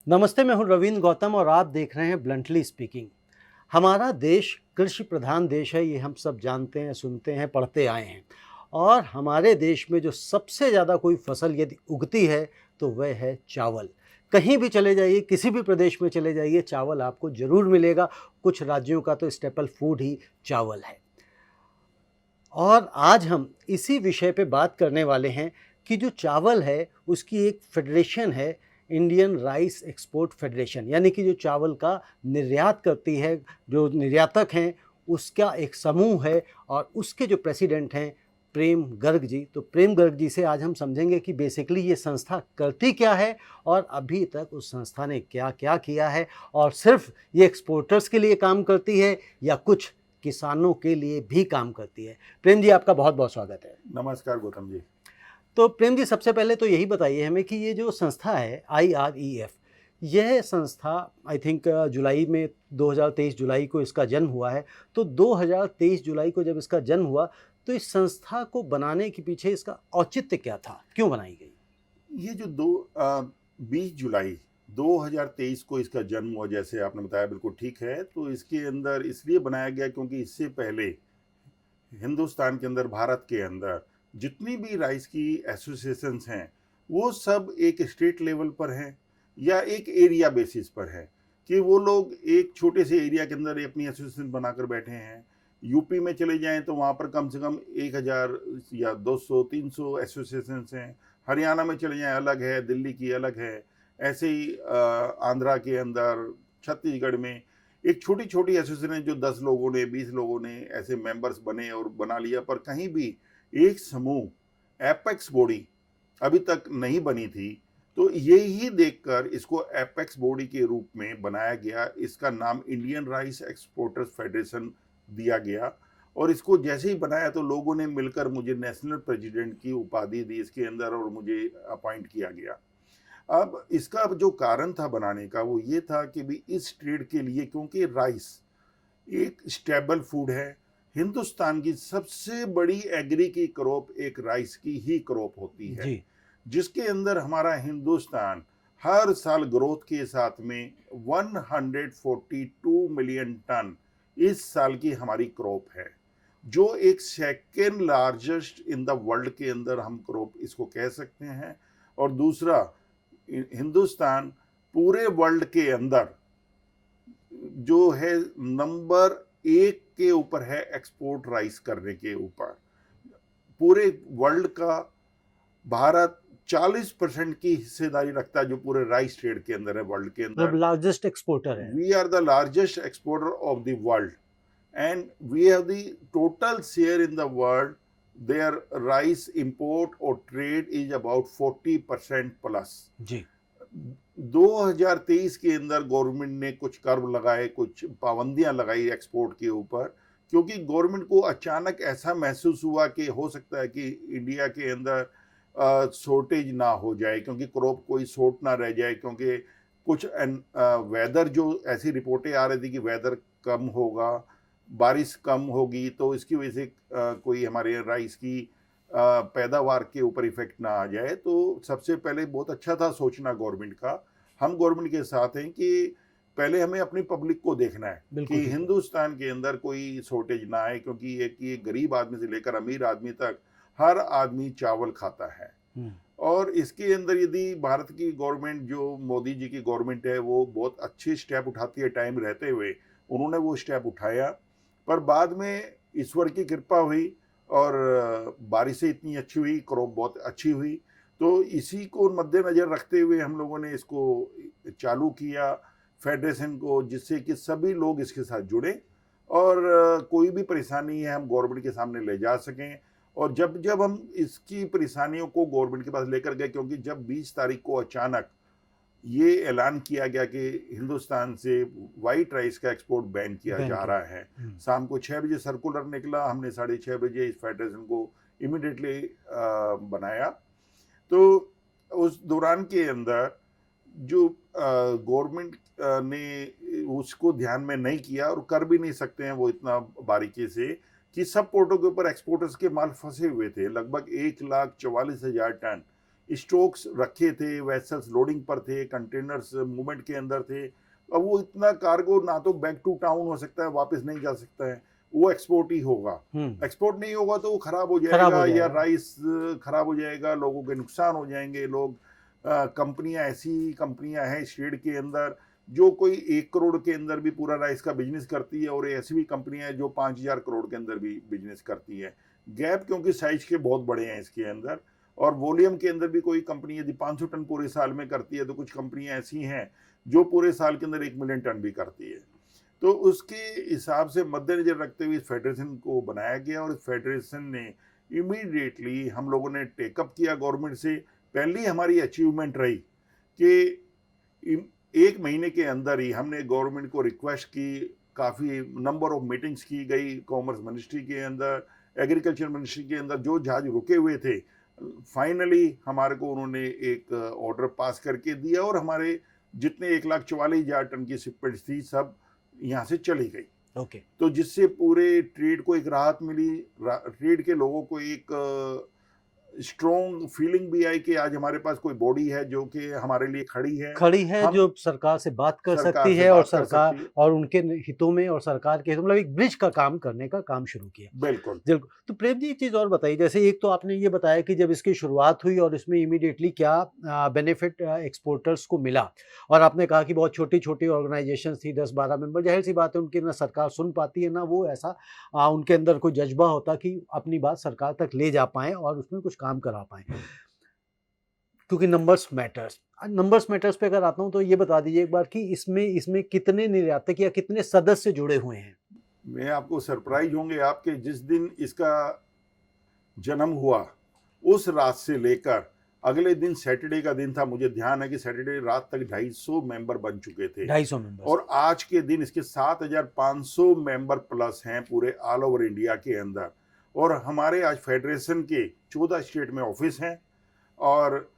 नमस्ते, मैं हूं रवींद्र गौतम और आप देख रहे हैं ब्लंटली स्पीकिंग। हमारा देश कृषि प्रधान देश है, ये हम सब जानते हैं, सुनते हैं, पढ़ते आए हैं। और हमारे देश में जो सबसे ज़्यादा कोई फसल यदि उगती है तो वह है चावल। कहीं भी चले जाइए, किसी भी प्रदेश में चले जाइए, चावल आपको ज़रूर मिलेगा। कुछ राज्यों का तो स्टेपल फूड ही चावल है। और आज हम इसी विषय पे बात करने वाले हैं कि जो चावल है उसकी एक फेडरेशन है, इंडियन राइस एक्सपोर्ट फेडरेशन, यानी कि जो चावल का निर्यात करती है, जो निर्यातक हैं उसका एक समूह है और उसके जो प्रेसिडेंट हैं प्रेम गर्ग जी। तो प्रेम गर्ग जी से आज हम समझेंगे कि बेसिकली ये संस्था करती क्या है और अभी तक उस संस्था ने क्या क्या किया है, और सिर्फ ये एक्सपोर्टर्स के लिए काम करती है या कुछ किसानों के लिए भी काम करती है। प्रेम जी, आपका बहुत बहुत स्वागत है। नमस्कार गौतम जी। तो प्रेम जी, सबसे पहले तो यही बताइए हमें कि ये जो संस्था है IREF, यह संस्था आई थिंक जुलाई में 2023 जुलाई को इसका जन्म हुआ है। तो 2023 जुलाई को जब इसका जन्म हुआ तो इस संस्था को बनाने के पीछे इसका औचित्य क्या था, क्यों बनाई गई? ये जो 20 जुलाई 2023 को इसका जन्म हुआ, जैसे आपने बताया बिल्कुल ठीक है। तो इसके अंदर इसलिए बनाया गया क्योंकि इससे पहले हिंदुस्तान के अंदर, भारत के अंदर जितनी भी राइस की एसोसिएशंस हैं वो सब एक स्टेट लेवल पर हैं या एक एरिया बेसिस पर है, कि वो लोग एक छोटे से एरिया के अंदर अपनी एसोसिएशन बनाकर बैठे हैं। यूपी में चले जाएं तो वहाँ पर कम से कम 1000 या 200-300 एसोसिएशंस हैं। हरियाणा में चले जाएं अलग है, दिल्ली की अलग है। ऐसे ही आंध्रा के अंदर, छत्तीसगढ़ में एक छोटी छोटी एसोसिएशन है जो 10 लोगों ने, 20 लोगों ने ऐसे मेंबर्स बने और बना लिया। पर कहीं भी एक समूह एपेक्स बॉडी अभी तक नहीं बनी थी। तो यही देखकर इसको एपेक्स बॉडी के रूप में बनाया गया। इसका नाम इंडियन राइस एक्सपोर्टर्स फेडरेशन दिया गया। और इसको जैसे ही बनाया तो लोगों ने मिलकर मुझे नेशनल प्रेसिडेंट की उपाधि दी इसके अंदर और मुझे अपॉइंट किया गया। अब इसका जो कारण था बनाने का वो ये था कि भी इस ट्रेड के लिए, क्योंकि राइस एक स्टेबल फूड है। हिंदुस्तान की सबसे बड़ी एग्री की क्रॉप एक राइस की ही क्रॉप होती है, जी। जिसके अंदर हमारा हिंदुस्तान हर साल ग्रोथ के साथ में 142 मिलियन टन इस साल की हमारी क्रॉप है, जो एक second largest in the world के अंदर हम क्रॉप इसको कह सकते हैं। और दूसरा, हिंदुस्तान पूरे वर्ल्ड के अंदर जो है नंबर 1 के ऊपर है एक्सपोर्ट राइस करने के ऊपर। पूरे वर्ल्ड का भारत 40% की हिस्सेदारी रखता है जो पूरे राइस ट्रेड के अंदर है वर्ल्ड के मतलब अंदर। लार्जेस्ट एक्सपोर्टर है। We are the largest exporter of the world and we have the total share in the world. There rice import और ट्रेड इज अबाउट 40% प्लस। जी। 2023 के अंदर गवर्नमेंट ने कुछ कर्व लगाए, कुछ पाबंदियां लगाई एक्सपोर्ट के ऊपर, क्योंकि गवर्नमेंट को अचानक ऐसा महसूस हुआ कि हो सकता है कि इंडिया के अंदर शॉर्टेज ना हो जाए, क्योंकि क्रॉप कोई शॉर्ट ना रह जाए। क्योंकि कुछ वेदर, जो ऐसी रिपोर्टें आ रही थी कि वेदर कम होगा, बारिश कम होगी, तो इसकी वजह से कोई हमारे राइस की पैदावार के ऊपर इफेक्ट ना आ जाए। तो सबसे पहले बहुत अच्छा था सोचना गवर्नमेंट का। हम गवर्नमेंट के साथ हैं कि पहले हमें अपनी पब्लिक को देखना है बिल्कुल कि ठीक है। हिंदुस्तान के अंदर कोई शॉर्टेज ना आए, क्योंकि ये गरीब आदमी से लेकर अमीर आदमी तक हर आदमी चावल खाता है। और इसके अंदर यदि भारत की गवर्नमेंट, जो मोदी जी की गवर्नमेंट है, वो बहुत अच्छे स्टेप उठाती है टाइम रहते हुए, उन्होंने वो स्टेप उठाया। पर बाद में ईश्वर की कृपा हुई और बारिशें इतनी अच्छी हुई, क्रॉप बहुत अच्छी हुई। तो इसी को मद्देनजर रखते हुए हम लोगों ने इसको चालू किया फेडरेशन को, जिससे कि सभी लोग इसके साथ जुड़े और कोई भी परेशानी है हम गवर्नमेंट के सामने ले जा सकें। और जब जब हम इसकी परेशानियों को गवर्नमेंट के पास लेकर गए, क्योंकि जब 20 तारीख को अचानक ये ऐलान किया गया कि हिंदुस्तान से वाइट राइस का एक्सपोर्ट बैन किया बैन जा किया। रहा है, शाम को 6 बजे सर्कुलर निकला। हमने 6:30 बजे इस फेडरेशन को इमिडिएटली बनाया। तो उस दौरान के अंदर जो गवर्नमेंट ने उसको ध्यान में नहीं किया, और कर भी नहीं सकते हैं वो इतना बारीकी से, कि सब पोर्टों के ऊपर एक्सपोर्टर्स के माल फंसे हुए थे। लगभग 1,44,000 टन स्टॉक्स रखे थे, वेसल्स लोडिंग पर थे, कंटेनर्स मूवमेंट के अंदर थे। अब वो इतना कार्गो ना तो बैक टू टाउन हो सकता है, वापस नहीं जा सकता है, वो एक्सपोर्ट ही होगा। एक्सपोर्ट नहीं होगा तो वो खराब हो खराब हो जाएगा, या जाएगा। राइस खराब हो जाएगा, लोगों के नुकसान हो जाएंगे। लोग कंपनियां, ऐसी कंपनियां हैं शेड के अंदर जो कोई 1 करोड़ के अंदर भी पूरा राइस का बिजनेस करती है, और ऐसी भी कंपनियां हैं जो 5,000 करोड़ के अंदर भी बिजनेस करती है। गैप क्योंकि साइज के बहुत बड़े हैं इसके अंदर, और वॉल्यूम के अंदर भी कोई कंपनी यदि 500 टन पूरे साल में करती है, तो कुछ कंपनियां ऐसी हैं जो पूरे साल के अंदर 1 मिलियन टन भी करती है। तो उसके हिसाब से मद्देनजर रखते हुए इस फेडरेशन को बनाया गया, और इस फेडरेशन ने इमीडिएटली हम लोगों ने टेकअप किया गवर्नमेंट से। पहली हमारी अचीवमेंट रही कि 1 महीने के अंदर ही हमने गवर्नमेंट को रिक्वेस्ट की, काफ़ी नंबर ऑफ मीटिंग्स की गई कॉमर्स मिनिस्ट्री के अंदर, एग्रीकल्चर मिनिस्ट्री के अंदर। जो जहाज रुके हुए थे, फाइनली हमारे को उन्होंने एक ऑर्डर पास करके दिया, और हमारे जितने 1,44,000 टन की शिपमेंट्स थी सब यहाँ से चली गई। ओके। तो जिससे पूरे ट्रेड को एक राहत मिली, ट्रेड के लोगों को एक स्ट्रॉन्ग फीलिंग भी आई कि आज हमारे पास कोई बॉडी है जो कि हमारे लिए खड़ी है, हम जो सरकार से बात कर सरकार सकती से है, और बात कर सरकार सकती है। और उनके हितों में और सरकार के हितों में, मतलब एक ब्रिज का काम करने का काम शुरू किया। बिल्कुल। बिल्कुल। तो प्रेम जी, एक चीज़ और बताइए, जैसे एक तो आपने ये बताया कि जब इसकी शुरुआत हुई और इसमें इमीडिएटली क्या बेनिफिट एक्सपोर्टर्स को मिला, और आपने कहा कि बहुत छोटी-छोटी ऑर्गेनाइजेशंस थी, 10-12 मेंबर, ज़ाहिर-सी बात है उनकी ना सरकार सुन पाती है, ना वो ऐसा उनके अंदर कोई जज़्बा होता कि अपनी बात सरकार तक ले जा पाएँ और उसमें कुछ काम करा पाएँ। क्योंकि नंबर्स मैटर्स पे अगर आता हूँ, तो ये बता दीजिए एक बार कि इसमें इसमें कितने निर्यातक या कितने सदस्य जुड़े हुए हैं? मैं आपको सरप्राइज होंगे आपके, जिस दिन इसका जन्म हुआ उस रात से लेकर अगले दिन सैटरडे का दिन था, मुझे ध्यान है कि सैटरडे रात तक 250 मेंबर बन चुके थे। 250 मेंबर्स। और आज के दिन इसके 7,500 मेंबर प्लस हैं पूरे ऑल ओवर इंडिया के अंदर। और हमारे आज फेडरेशन के 14 स्टेट में ऑफिस हैं, और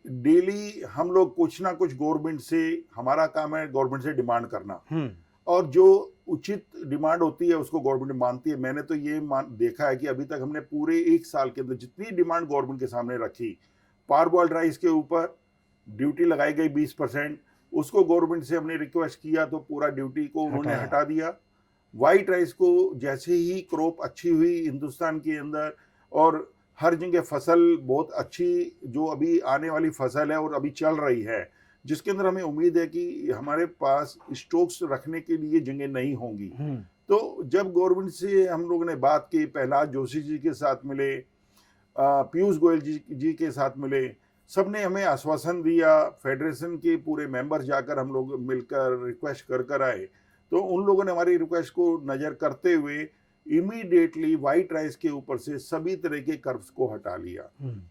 डेली हम लोग कुछ ना कुछ गवर्नमेंट से, हमारा काम है गवर्नमेंट से डिमांड करना, और जो उचित डिमांड होती है उसको गवर्नमेंट मानती है। मैंने तो ये देखा है कि अभी तक हमने पूरे 1 साल के अंदर जितनी डिमांड गवर्नमेंट के सामने रखी, पारबॉइल्ड राइस के ऊपर ड्यूटी लगाई गई 20%, उसको गवर्नमेंट से हमने रिक्वेस्ट किया तो पूरा ड्यूटी को उन्होंने हटा दिया। वाइट राइस को जैसे ही क्रॉप अच्छी हुई हिंदुस्तान के अंदर, और हर जगह फसल बहुत अच्छी, जो अभी आने वाली फसल है और अभी चल रही है, जिसके अंदर हमें उम्मीद है कि हमारे पास स्टॉक्स रखने के लिए जगह नहीं होंगी। तो जब गवर्नमेंट से हम लोगों ने बात की, प्रहलाद जोशी जी के साथ मिले, पीयूष गोयल जी के साथ मिले, सबने हमें आश्वासन दिया। फेडरेशन के पूरे मेंबर जाकर हम लोग मिलकर रिक्वेस्ट कर आए, तो उन लोगों ने हमारी रिक्वेस्ट को नज़र करते हुए इमीडिएटली वाइट राइस के ऊपर से सभी तरह के कर्व्स को हटा लिया।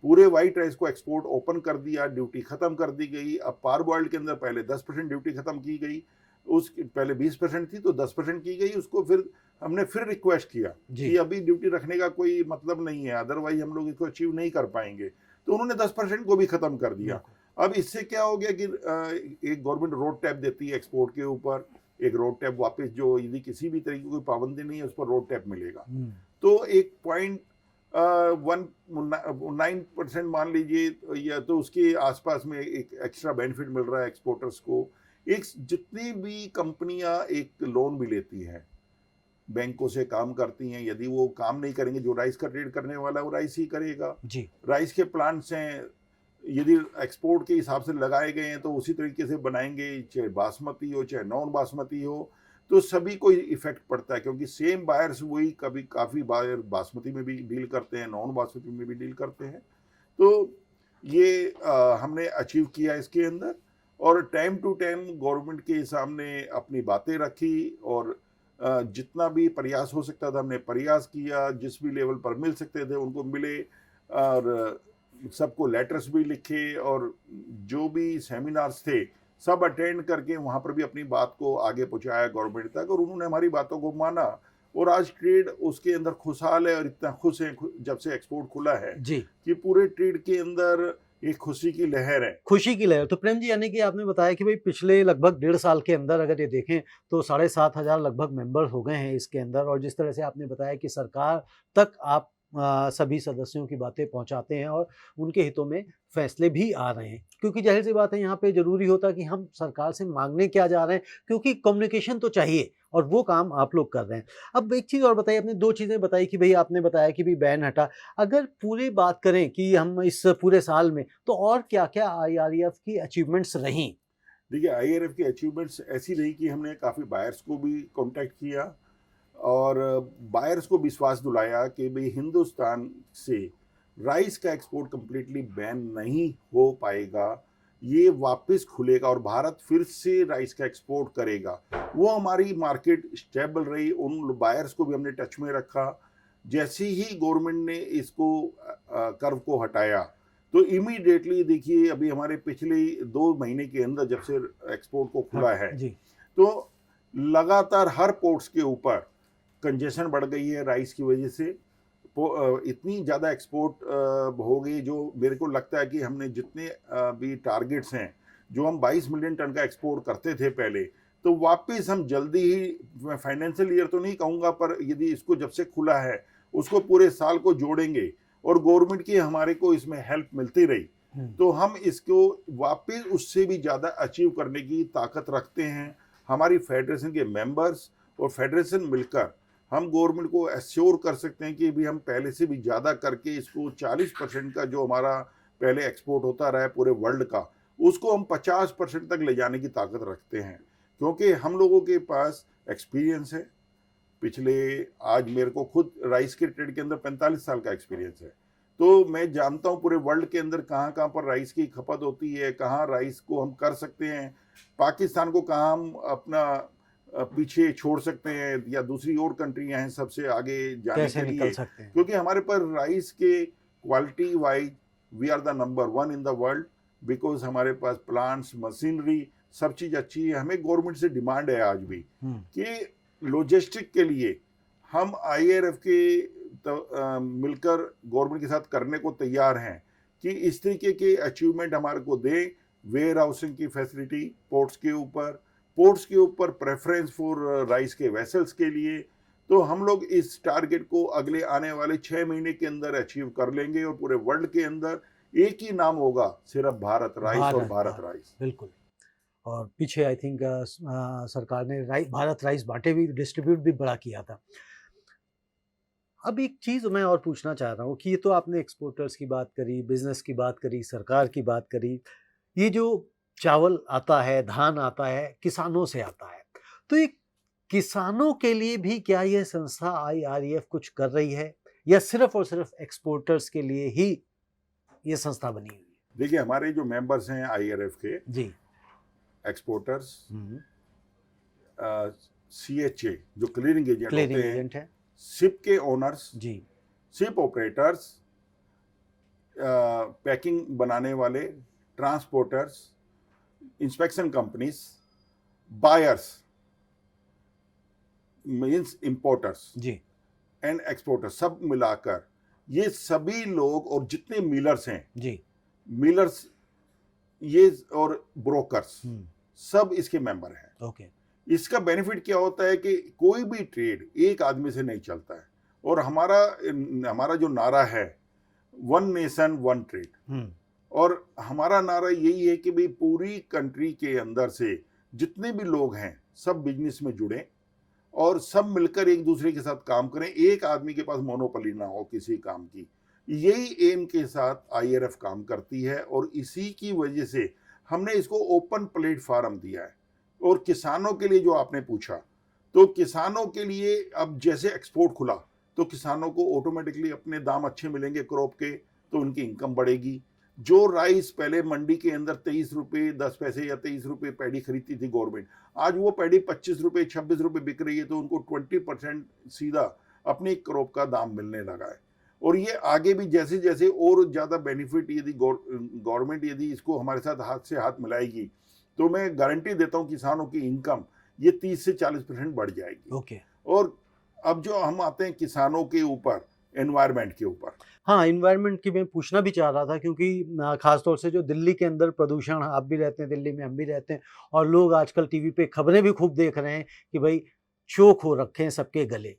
पूरे वाइट राइस को एक्सपोर्ट ओपन कर दिया, ड्यूटी खत्म कर दी गई। अब पारबॉइल्ड के अंदर पहले 10% ड्यूटी खत्म की गई, उस पहले 20% थी तो 10% की गई। उसको फिर हमने फिर रिक्वेस्ट किया कि अभी ड्यूटी रखने का कोई मतलब नहीं है, अदरवाइज हम लोग इसको अचीव नहीं कर पाएंगे, तो उन्होंने 10% को भी खत्म कर दिया। अब इससे क्या हो गया कि एक गवर्नमेंट रोड टैप देती है एक्सपोर्ट के ऊपर, एक रोड टैप वापस, जो यदि किसी भी तरह की कोई पाबंदी नहीं है उस पर रोड टैप मिलेगा। तो एक 0.19% मान लीजिए, या तो उसके आसपास में एक एक्स्ट्रा बेनिफिट मिल रहा है एक्सपोर्टर्स को। एक जितनी भी कंपनियां एक लोन भी लेती हैं, बैंकों से काम करती हैं, यदि वो काम नहीं करेंगे, जो राइस का ट्रेड करने वाला है वो राइस ही करेगा जी। राइस के प्लांट्स हैं, यदि एक्सपोर्ट के हिसाब से लगाए गए हैं तो उसी तरीके से बनाएंगे, चाहे बासमती हो चाहे नॉन बासमती हो, तो सभी को इफेक्ट पड़ता है, क्योंकि सेम बायर्स वही कभी काफ़ी बायर बासमती में भी डील करते हैं, नॉन बासमती में भी डील करते हैं। तो ये हमने अचीव किया इसके अंदर, और टाइम टू टाइम गवर्नमेंट के सामने अपनी बातें रखी, और जितना भी प्रयास हो सकता था हमने प्रयास किया, जिस भी लेवल पर मिल सकते थे उनको मिले, और सबको लेटर्स भी लिखे, और जो भी सेमिनार्स थे सब अटेंड करके वहाँ पर भी अपनी बात को आगे पहुँचाया गवर्नमेंट तक, और उन्होंने हमारी बातों को माना, और आज ट्रेड उसके अंदर खुशहाल है, और इतना खुश है जब से एक्सपोर्ट खुला है जी, कि पूरे ट्रेड के अंदर एक खुशी की लहर है। खुशी की लहर। तो प्रेम जी, यानी कि आपने बताया कि भाई पिछले लगभग 1.5 साल के अंदर अगर ये देखें तो 7,500 लगभग मेंबर हो गए हैं इसके अंदर, और जिस तरह से आपने बताया कि सरकार तक आप सभी सदस्यों की बातें पहुंचाते हैं और उनके हितों में फैसले भी आ रहे हैं, क्योंकि जाहिर सी बात है यहाँ पे ज़रूरी होता है कि हम सरकार से मांगने क्या जा रहे हैं, क्योंकि कम्युनिकेशन तो चाहिए और वो काम आप लोग कर रहे हैं। अब एक चीज़ और बताइए, आपने 2 चीज़ें बताई कि भई आपने बताया कि भई बैन हटा। अगर पूरी बात करें कि हम इस पूरे साल में, तो और क्या-क्या आईआरएफ की अचीवमेंट्स रहीं? देखिए, आईआरएफ की अचीवमेंट्स ऐसी रही कि हमने काफ़ी बायर्स को भी कॉन्टैक्ट किया और बायर्स को विश्वास दिलाया कि भाई हिंदुस्तान से राइस का एक्सपोर्ट कंप्लीटली बैन नहीं हो पाएगा, ये वापस खुलेगा और भारत फिर से राइस का एक्सपोर्ट करेगा। वो हमारी मार्केट स्टेबल रही, उन बायर्स को भी हमने टच में रखा। जैसे ही गवर्नमेंट ने इसको कर्व को हटाया, तो इमीडिएटली देखिए अभी हमारे पिछले 2 महीने के अंदर जब से एक्सपोर्ट को खुला है, जी। तो लगातार हर पोर्ट्स के ऊपर कंजेशन बढ़ गई है राइस की वजह से। इतनी ज़्यादा एक्सपोर्ट हो गई, जो मेरे को लगता है कि हमने जितने भी टारगेट्स हैं, जो हम 22 मिलियन टन का एक्सपोर्ट करते थे पहले, तो वापस हम जल्दी ही, मैं फाइनेंशियल ईयर तो नहीं कहूँगा, पर यदि इसको जब से खुला है उसको पूरे साल को जोड़ेंगे और गवर्नमेंट की हमारे को इसमें हेल्प मिलती रही, तो हम इसको वापस उससे भी ज़्यादा अचीव करने की ताकत रखते हैं। हमारी फेडरेशन के मेंबर्स और फेडरेशन मिलकर हम गवर्नमेंट को एश्योर कर सकते हैं कि भी हम पहले से भी ज़्यादा करके इसको 40% का जो हमारा पहले एक्सपोर्ट होता रहा है पूरे वर्ल्ड का, उसको हम 50% तक ले जाने की ताकत रखते हैं, क्योंकि हम लोगों के पास एक्सपीरियंस है। पिछले, आज मेरे को खुद राइस के ट्रेड के अंदर 45 साल का एक्सपीरियंस है, तो मैं जानता हूँ पूरे वर्ल्ड के अंदर कहाँ कहाँ पर राइस की खपत होती है, कहाँ राइस को हम कर सकते हैं, पाकिस्तान को कहाँ हम अपना पीछे छोड़ सकते हैं, या दूसरी और कंट्रियां हैं सबसे आगे जाने कैसे के निकल लिए, सकते हैं? क्योंकि हमारे पास राइस के quality wise we are the number 1 in the world, because हमारे पास प्लांट्स, मशीनरी, सब चीज़ अच्छी है। हमें गवर्नमेंट से डिमांड है आज भी कि लॉजिस्टिक के लिए हम आईआरएफ के मिलकर गवर्नमेंट के साथ करने को तैयार हैं कि इस तरीके के अचीवमेंट हमारे को दें। वेयर हाउसिंग की फैसिलिटी पोर्ट्स के ऊपर प्रेफरेंस फॉर राइस के वेसल्स के लिए, तो हम लोग इस टारगेट को अगले आने वाले 6 महीने के अंदर अचीव कर लेंगे और पूरे वर्ल्ड के अंदर एक ही नाम होगा, सिर्फ भारत राइस और भारत राइस। बिल्कुल। और पीछे आई थिंक सरकार ने भारत राइस बांटे भी, डिस्ट्रीब्यूट भी बड़ा किया था। अब एक चीज़ मैं और पूछना चाह रहा हूँ कि ये तो आपने एक्सपोर्टर्स की बात करी, बिजनेस की बात करी, सरकार की बात करी, ये जो चावल आता है, धान आता है, किसानों से आता है, तो ये किसानों के लिए भी क्या ये संस्था आईआरएफ कुछ कर रही है, या सिर्फ और सिर्फ एक्सपोर्टर्स के लिए ही ये संस्था बनी हुई है? देखिए, हमारे जो मेंबर्स हैं आईआरएफ के, जी। एक्सपोर्टर्स, सीएचए जो क्लियरिंग एजेंट होते हैं, है। शिप के ओनर्स, जी। शिप ऑपरेटर्स, पैकिंग बनाने वाले, transporters, inspection companies, buyers means importers जी। एंड एक्सपोर्टर्स, सब मिलाकर ये सभी लोग, और जितने मिलर्स हैं, जी। मिलर्स ये और ब्रोकर्स, सब इसके मेंबर हैं। ओके। इसका बेनिफिट क्या होता है कि कोई भी ट्रेड एक आदमी से नहीं चलता है, और हमारा जो नारा है, 1 नेशन 1 ट्रेड, और हमारा नारा यही है कि भाई पूरी कंट्री के अंदर से जितने भी लोग हैं सब बिजनेस में जुड़ें और सब मिलकर एक दूसरे के साथ काम करें, एक आदमी के पास मोनोपोली ना हो किसी काम की। यही एम के साथ आईआरएफ काम करती है, और इसी की वजह से हमने इसको ओपन प्लेटफॉर्म दिया है। और किसानों के लिए जो आपने पूछा, तो किसानों के लिए अब जैसे एक्सपोर्ट खुला, तो किसानों को ऑटोमेटिकली अपने दाम अच्छे मिलेंगे क्रॉप के, तो उनकी इनकम बढ़ेगी। जो राइस पहले मंडी के अंदर 23 रुपये 10 पैसे या 23 रुपये पैडी खरीदती थी गवर्नमेंट, आज वो पैडी 25 रुपये 26 रुपये बिक रही है, तो उनको 20% सीधा अपनी क्रॉप का दाम मिलने लगा है। और ये आगे भी जैसे जैसे और ज़्यादा बेनिफिट यदि गवर्नमेंट यदि इसको हमारे साथ हाथ से हाथ मिलाएगी, तो मैं गारंटी देता हूँ किसानों की इनकम ये 30 से 40% बढ़ जाएगी। ओके। और अब जो हम आते हैं किसानों के ऊपर, एनवायरनमेंट के ऊपर। हाँ, एनवायरनमेंट की मैं पूछना भी चाह रहा था, क्योंकि खास तौर से जो दिल्ली के अंदर प्रदूषण, आप भी रहते हैं दिल्ली में, हम भी रहते हैं, और लोग आजकल टीवी पे खबरें भी खूब देख रहे हैं कि भाई चोक हो रखे हैं सबके गले।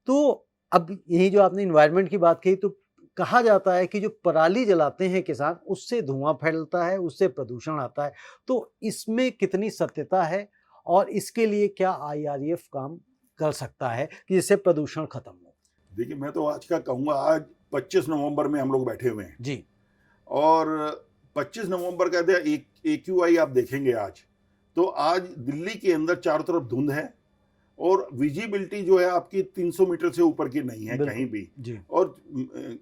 तो अब यही जो आपने इन्वायरमेंट की बात कही, तो कहा जाता है कि जो पराली जलाते हैं किसान, उससे धुआं फैलता है, उससे प्रदूषण आता है। तो इसमें कितनी सत्यता है और इसके लिए क्या आईआरएफ काम कर सकता है कि जिससे प्रदूषण खत्म हो? देखिए, मैं तो आज का कहूँगा, आज 25 नवंबर में हम लोग बैठे हुए हैं जी, और 25 नवंबर का एक्यूआई आप देखेंगे आज, तो आज दिल्ली के अंदर चारों तरफ धुंध है और विजिबिलिटी जो है आपकी 300 मीटर से ऊपर की नहीं है कहीं बिल्कुल। भी। जी, और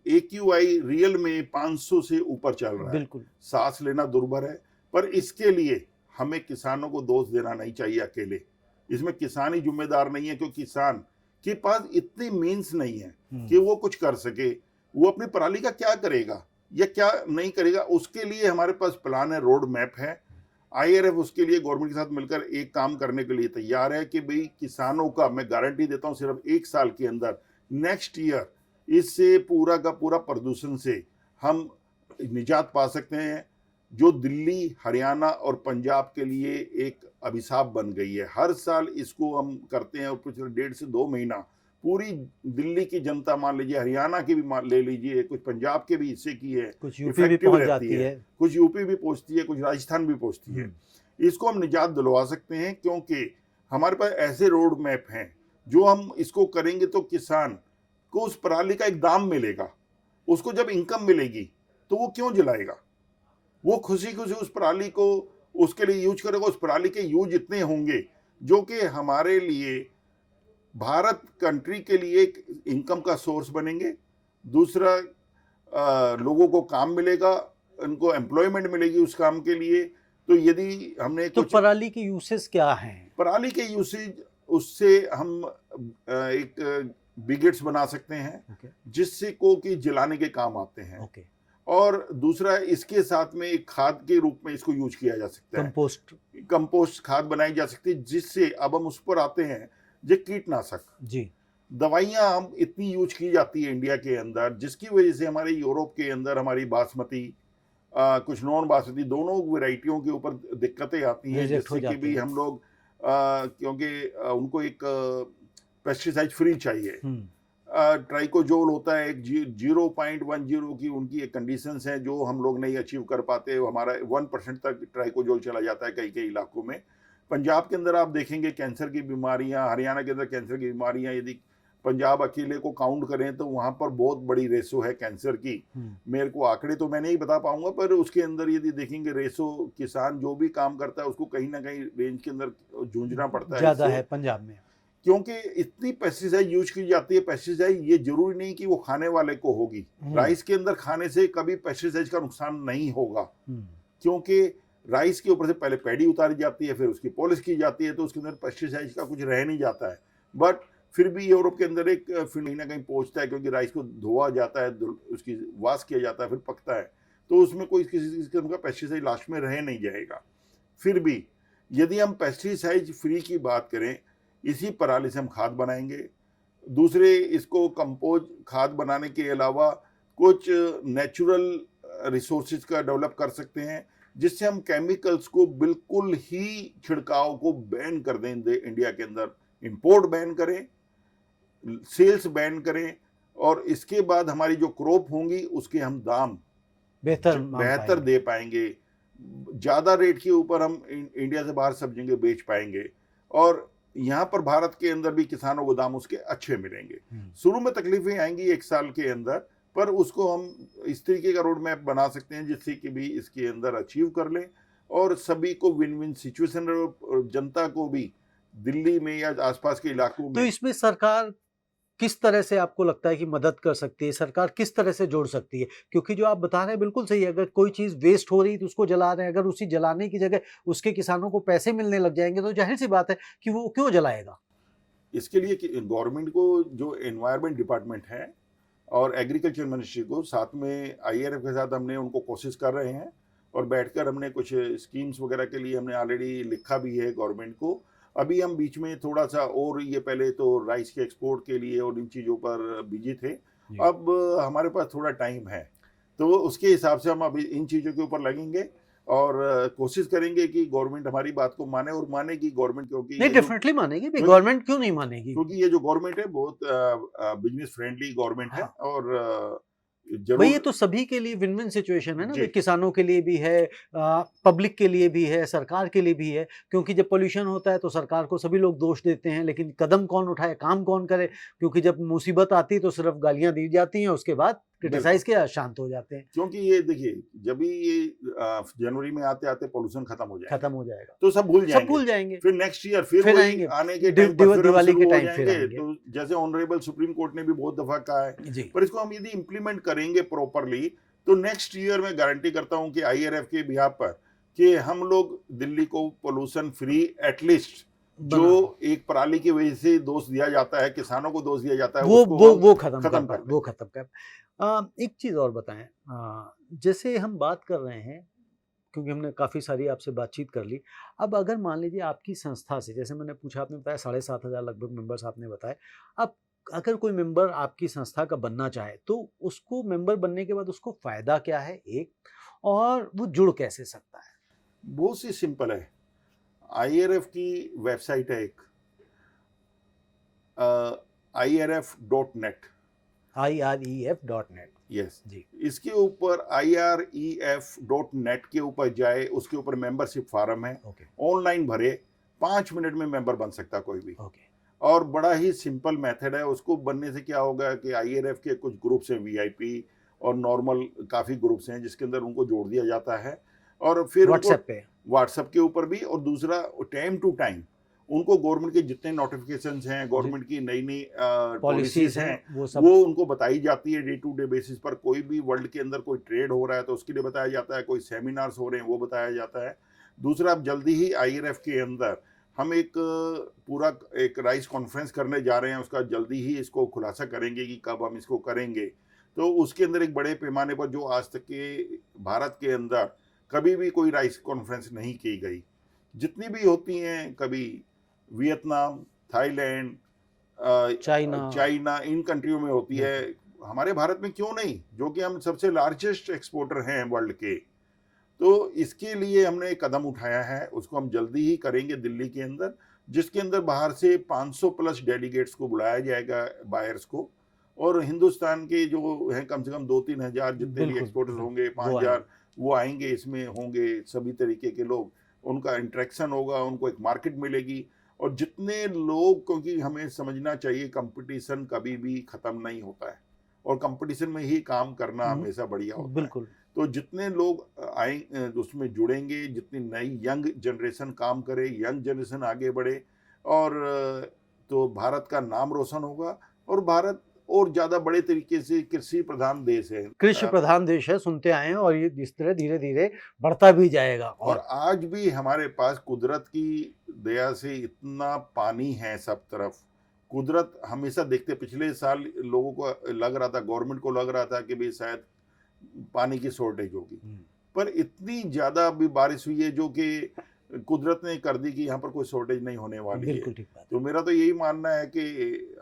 एक्यूआई रियल में 500 से ऊपर चल रहा है। बिल्कुल। सांस लेना दुर्भर है, पर इसके लिए हमें किसानों को दोष देना नहीं चाहिए अकेले। इसमें किसान ही जिम्मेदार नहीं है, क्योंकि किसान के पास इतनी मीन्स नहीं है कि वो कुछ कर सके। वो अपनी पराली का क्या करेगा या क्या नहीं करेगा, उसके लिए हमारे पास प्लान है, रोड मैप है। आईआरएफ उसके लिए गवर्नमेंट के साथ मिलकर एक काम करने के लिए तैयार है कि भाई किसानों का, मैं गारंटी देता हूं, सिर्फ 1 साल के अंदर, नेक्स्ट ईयर, इससे पूरा का पूरा प्रदूषण से हम निजात पा सकते हैं। जो दिल्ली, हरियाणा और पंजाब के लिए एक अभिशाप बन गई है। हर साल इसको हम करते हैं और पिछले 1.5 से 2 महीना पूरी दिल्ली की जनता, मान लीजिए हरियाणा की भी ले लीजिए, कुछ पंजाब के भी हिस्से की है, कुछ यूपी भी इफेक्टिव पहुंच रहती जाती है, है। कुछ यूपी भी पहुंचती है, कुछ राजस्थान भी पहुंचती है। इसको हम निजात दिलवा सकते हैं, क्योंकि हमारे पास ऐसे रोड मैप हैं जो हम इसको करेंगे तो किसान को उस पराली का एक दाम मिलेगा। उसको जब इनकम मिलेगी तो वो क्यों जलाएगा? वो खुशी खुशी उस पराली को उसके लिए यूज करेगा। उस पराली के यूज इतने होंगे जो कि हमारे लिए, भारत कंट्री के लिए एक इनकम का सोर्स बनेंगे। दूसरा, लोगों को काम मिलेगा, उनको एम्प्लॉयमेंट मिलेगी उस काम के लिए। तो यदि हमने तो कुछ पराली की यूसेज क्या हैं? पराली के यूसेज, उससे हम एक बिगेट्स बना सकते हैं ओके, जिससे को कि जलाने के काम आते हैं। ओके। और दूसरा, इसके साथ में एक खाद के रूप में इसको यूज किया जा सकता है। कंपोस्ट। कंपोस्ट खाद बनाई जा सकती है, जिससे अब हम उस पर आते हैं, जो कीटनाशक जी, दवाइयां हम इतनी यूज की जाती है इंडिया के अंदर, जिसकी वजह से हमारे यूरोप के अंदर हमारी बासमती, कुछ नॉन बासमती, दोनों वैरायटियों के ऊपर दिक्कतें आती हैं, रिजेक्ट हो जिससे कि जाते भी हैं। हम लोग, क्योंकि उनको एक पेस्टिसाइड फ्री चाहिए। ट्राइकोजोल होता है एक 0.10 की उनकी एक कंडीशंस हैं जो हम लोग नहीं अचीव कर पाते। हमारा 1% तक ट्राइकोजोल चला जाता है कई कई इलाकों में। पंजाब के अंदर आप देखेंगे कैंसर की बीमारियां, हरियाणा के अंदर कैंसर की बीमारियां, यदि पंजाब अकेले को काउंट करें तो वहाँ पर बहुत बड़ी रेशो है कैंसर की। मेरे को आंकड़े तो मैं नहीं बता पाऊंगा, पर उसके अंदर यदि देखेंगे रेशो, किसान जो भी काम करता है उसको कहीं ना कहीं रेंज के अंदर जूझना पड़ता है ज्यादा इससे, है पंजाब में। क्योंकि इतनी पेस्टिसाइड यूज की जाती है। पेस्टिसाइड ये जरूरी नहीं कि वो खाने वाले को होगी। राइस के अंदर खाने से कभी पेस्टिसाइड का नुकसान नहीं होगा, क्योंकि राइस के ऊपर से पहले पैडी उतारी जाती है, फिर उसकी पॉलिश की जाती है, तो उसके अंदर पेस्टिसाइड का कुछ रह नहीं जाता है। बट फिर भी यूरोप के अंदर एक फिर कहीं ना कहीं पहुंचता है, क्योंकि राइस को धोआ जाता है, उसकी वाश किया जाता है, फिर पकता है, तो उसमें कोई किसी किस्म का पेस्टिसाइड लास्ट में रह नहीं जाएगा। फिर भी यदि हम पेस्टिसाइड फ्री की बात करें, इसी पराली से हम खाद बनाएंगे। दूसरे, इसको कंपोज खाद बनाने के अलावा कुछ नेचुरल रिसोर्सेज का डेवलप कर सकते हैं, जिससे हम केमिकल्स को बिल्कुल ही छिड़काव को बैन कर दें। इंडिया के अंदर इंपोर्ट बैन करें, सेल्स बैन करें, और इसके बाद हमारी जो क्रॉप होंगी उसके हम दाम बेहतर दे पाएंगे। ज़्यादा रेट के ऊपर हम इंडिया से बाहर सब्जियां बेच पाएंगे, और यहाँ पर भारत के अंदर भी किसानों को दाम उसके अच्छे मिलेंगे। शुरू में तकलीफें आएंगी 1 साल के अंदर, पर उसको हम इस तरीके का रोड मैप बना सकते हैं जिससे कि भी इसके अंदर अचीव कर लें और सभी को विन विन सिचुएशन, जनता को भी दिल्ली में या आसपास के इलाकों तो में। इसमें सरकार किस तरह से आपको लगता है कि मदद कर सकती है? सरकार किस तरह से जोड़ सकती है? क्योंकि जो आप बता रहे हैं बिल्कुल सही है, अगर कोई चीज़ वेस्ट हो रही है तो उसको जला रहे हैं, अगर उसी जलाने की जगह उसके किसानों को पैसे मिलने लग जाएंगे तो जाहिर-सी बात है कि वो क्यों जलाएगा? इसके लिए गवर्नमेंट को, जो एनवायरनमेंट डिपार्टमेंट है और एग्रीकल्चर मिनिस्ट्री को, साथ में आईआरएफ के साथ हमने उनको कोशिश कर रहे हैं, और बैठकर हमने कुछ स्कीम्स वगैरह के लिए हमने ऑलरेडी लिखा भी है गवर्नमेंट को। अभी हम बीच में थोड़ा सा, और ये पहले तो राइस के एक्सपोर्ट के लिए और इन चीज़ों पर बिजी थे, अब हमारे पास थोड़ा टाइम है, तो उसके हिसाब से हम अभी इन चीज़ों के ऊपर लगेंगे। और कोशिश करेंगे कि गवर्नमेंट हमारी बात को माने, और मानेगी गवर्नमेंट, क्योंकि नहीं, डेफिनेटली मानेगी, गवर्नमेंट क्यों नहीं मानेगी? क्योंकि ये जो गवर्नमेंट है बहुत बिजनेस फ्रेंडली गवर्नमेंट है। हाँ। और भाई जरूर ये तो सभी के लिए विन विन सिचुएशन है ना, जी भाई किसानों के लिए भी है, पब्लिक के लिए भी है, सरकार के लिए भी है। क्योंकि जब पोल्यूशन होता है तो सरकार को सभी लोग दोष देते हैं, लेकिन कदम कौन उठाए, काम कौन करे? क्योंकि जब मुसीबत आती है तो सिर्फ गालियां दी जाती हैं, उसके बाद क्रिटिसाइज बिल्कुल, किया, शांत हो जाते हैं। क्योंकि ये देखिए जब भी ये जनवरी में आते आते पोल्यूशन खत्म हो जाएगा खत्म हो जाएगा, तो सब भूल सब जाएंगे। भूल जाएंगे, फिर नेक्स्ट ईयर फिर फिर वही आएंगे, आने के टाइम पर फिर हम दिवाली के शुरू हो टाइम फिर जाएंगे। आएंगे। तो जैसे ऑनरेबल सुप्रीम कोर्ट ने भी बहुत दफा कहा है, जी, पर इसको हम यदि इम्प्लीमेंट करेंगे प्रॉपरली तो नेक्स्ट ईयर मैं गारंटी करता हूं कि आईआरएफ के बिहाफ पर कि हम लोग दिल्ली को पोल्यूशन फ्री एटलीस्ट, बना जो एक पराली की वजह से दोष दिया जाता है, किसानों को दोष दिया जाता है, वो उसको वो हम वो खत्म खत्म कर कर वो दें। खत्म कर। एक चीज़ और बताएं, जैसे हम बात कर रहे हैं, क्योंकि हमने काफ़ी सारी आपसे बातचीत कर ली। अब अगर मान लीजिए आपकी संस्था से, जैसे मैंने पूछा, आपने बताया 7,500 लगभग मेंबर्स आपने बताए। अब अगर कोई मेंबर आपकी संस्था का बनना चाहे तो उसको मेंबर बनने के बाद उसको फ़ायदा क्या है, एक, और वो जुड़ कैसे सकता है? बहुत सी सिंपल है। आईआरएफ की वेबसाइट है एक, irf.net। iref.net। यस, जी, इसके ऊपर iref.net के ऊपर जाए, उसके ऊपर मेंबरशिप फार्म है, ओके, ऑनलाइन भरे, 5 मिनट में मेंबर बन सकता कोई भी। ओके, और बड़ा ही सिंपल मेथड है। उसको बनने से क्या होगा कि आईआरएफ के कुछ ग्रुप्स हैं, वीआईपी और नॉर्मल काफ़ी ग्रुप्स हैं जिसके अंदर उनको जोड़ दिया जाता है, और फिर उनको व्हाट्सएप पे? व्हाट्सएप के ऊपर भी। और दूसरा, टाइम टू टाइम उनको गवर्नमेंट के जितने नोटिफिकेशंस हैं, जी, गवर्नमेंट की नई नई पॉलिसीज़ पॉलिसीज हैं, हैं, वो सब? वो उनको बताई जाती है डे टू डे बेसिस पर। कोई भी वर्ल्ड के अंदर कोई ट्रेड हो रहा है तो उसके लिए बताया जाता है, कोई सेमिनार्स हो रहे हैं वो बताया जाता है। दूसरा, अब जल्दी ही आईआरएफ के अंदर हम एक पूरा एक राइस कॉन्फ्रेंस करने जा रहे हैं, उसका जल्दी ही इसको खुलासा करेंगे कि कब हम इसको करेंगे। तो उसके अंदर एक बड़े पैमाने पर, जो आज तक के भारत के अंदर कभी भी कोई राइस कॉन्फ्रेंस नहीं की गई, जितनी भी होती हैं, कभी वियतनाम, थाईलैंड, चाइना। चाइना, इन कंट्रियों में होती है, हमारे भारत में क्यों नहीं, जो कि हम सबसे लार्जेस्ट एक्सपोर्टर हैं वर्ल्ड के। तो इसके लिए हमने एक कदम उठाया है, उसको हम जल्दी ही करेंगे दिल्ली के अंदर, जिसके अंदर बाहर से 500 प्लस डेलीगेट्स को बुलाया जाएगा, बायर्स को। और हिंदुस्तान के जो हैं कम से कम 2-3 हज़ार जितने भी बिल्कुल, एक्सपोर्टर्स होंगे, वो 5,000 आएंगे। वो आएंगे, इसमें होंगे सभी तरीके के लोग, उनका इंटरेक्शन होगा, उनको एक मार्केट मिलेगी। और जितने लोग, क्योंकि हमें समझना चाहिए कंपटीशन कभी भी ख़त्म नहीं होता है, और कंपटीशन में ही काम करना हमेशा बढ़िया होता है। बिल्कुल। तो जितने लोग आए उसमें जुड़ेंगे, जितनी नई यंग जनरेशन काम करे, यंग जनरेशन आगे बढ़े, और तो भारत का नाम रोशन होगा, और भारत और ज़्यादा बड़े तरीके से कृषि प्रधान देश है। कृषि प्रधान देश है, सुनते आए हैं, और ये इस तरह धीरे-धीरे बढ़ता भी जाएगा। और और आज भी हमारे पास कुदरत की दया से इतना पानी है सब तरफ। कुदरत हमेशा देखते, पिछले साल लोगों को लग रहा था, गवर्नमेंट को लग रहा था कि भाई शायद पानी की शॉर्टेज होगी, पर इतनी ज़्यादा अभी बारिश हुई है जो कि कुदरत ने कर दी कि यहाँ पर कोई शॉर्टेज नहीं होने वाली है। बिल्कुल ठीक बात तो है। मेरा तो यही मानना है कि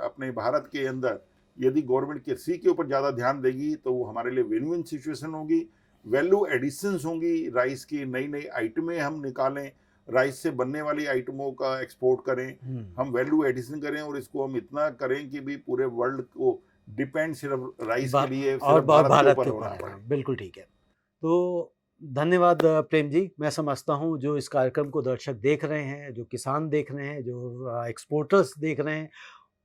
अपने भारत के अंदर यदि गवर्नमेंट कृषि के ऊपर ज़्यादा ध्यान देगी तो वो हमारे लिए विन विन सिचुएशन होगी, वैल्यू एडिशंस होंगी, राइस की नई नई आइटमें हम निकालें, राइस से बनने वाली आइटमों का एक्सपोर्ट करें, हम वैल्यू एडिशन करें, और इसको हम इतना करें कि भी पूरे वर्ल्ड को डिपेंड सिर्फ राइस के लिए और सिर्फ भारत के भारत ऊपर के होना ऊपर पड़े। है। बिल्कुल ठीक है। तो धन्यवाद प्रेम जी। मैं समझता हूँ जो इस कार्यक्रम को दर्शक देख रहे हैं, जो किसान देख रहे हैं, जो एक्सपोर्टर्स देख रहे हैं,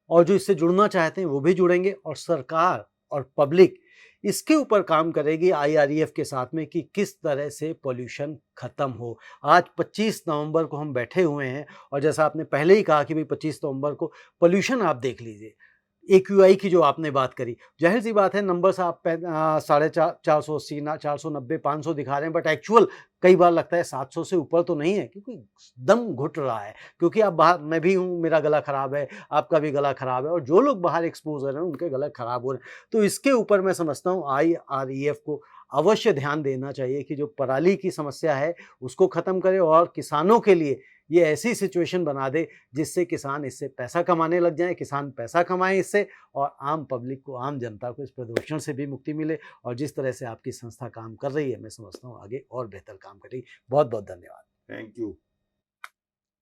और जो इससे जुड़ना चाहते हैं वो भी जुड़ेंगे, और सरकार और पब्लिक इसके ऊपर काम करेगी आईआरईएफ के साथ में कि किस तरह से पॉल्यूशन ख़त्म हो। आज 25 नवंबर को हम बैठे हुए हैं, और जैसा आपने पहले ही कहा कि भाई 25 नवंबर को पॉल्यूशन आप देख लीजिए, एक्यूआई की जो आपने बात करी, जाहिर सी बात है नंबर्स आप 480 ना 490 500 दिखा रहे हैं, बट एक्चुअल कई बार लगता है 700 से ऊपर तो नहीं है, क्योंकि दम घुट रहा है। क्योंकि अब बाहर मैं भी हूँ, मेरा गला खराब है, आपका भी गला खराब है, और जो लोग बाहर एक्सपोजर हैं उनके गला खराब हो रहे हैं। तो इसके ऊपर मैं समझता हूँ आईआरईएफ को अवश्य ध्यान देना चाहिए कि जो पराली की समस्या है उसको ख़त्म करे, और किसानों के लिए ये ऐसी सिचुएशन बना दे जिससे किसान इससे पैसा कमाने लग जाएं, किसान पैसा कमाएं इससे, और आम पब्लिक को, आम जनता को इस प्रदूषण से भी मुक्ति मिले। और जिस तरह से आपकी संस्था काम कर रही है, मैं समझता हूँ आगे और बेहतर काम करेगी। बहुत बहुत धन्यवाद। Thank you.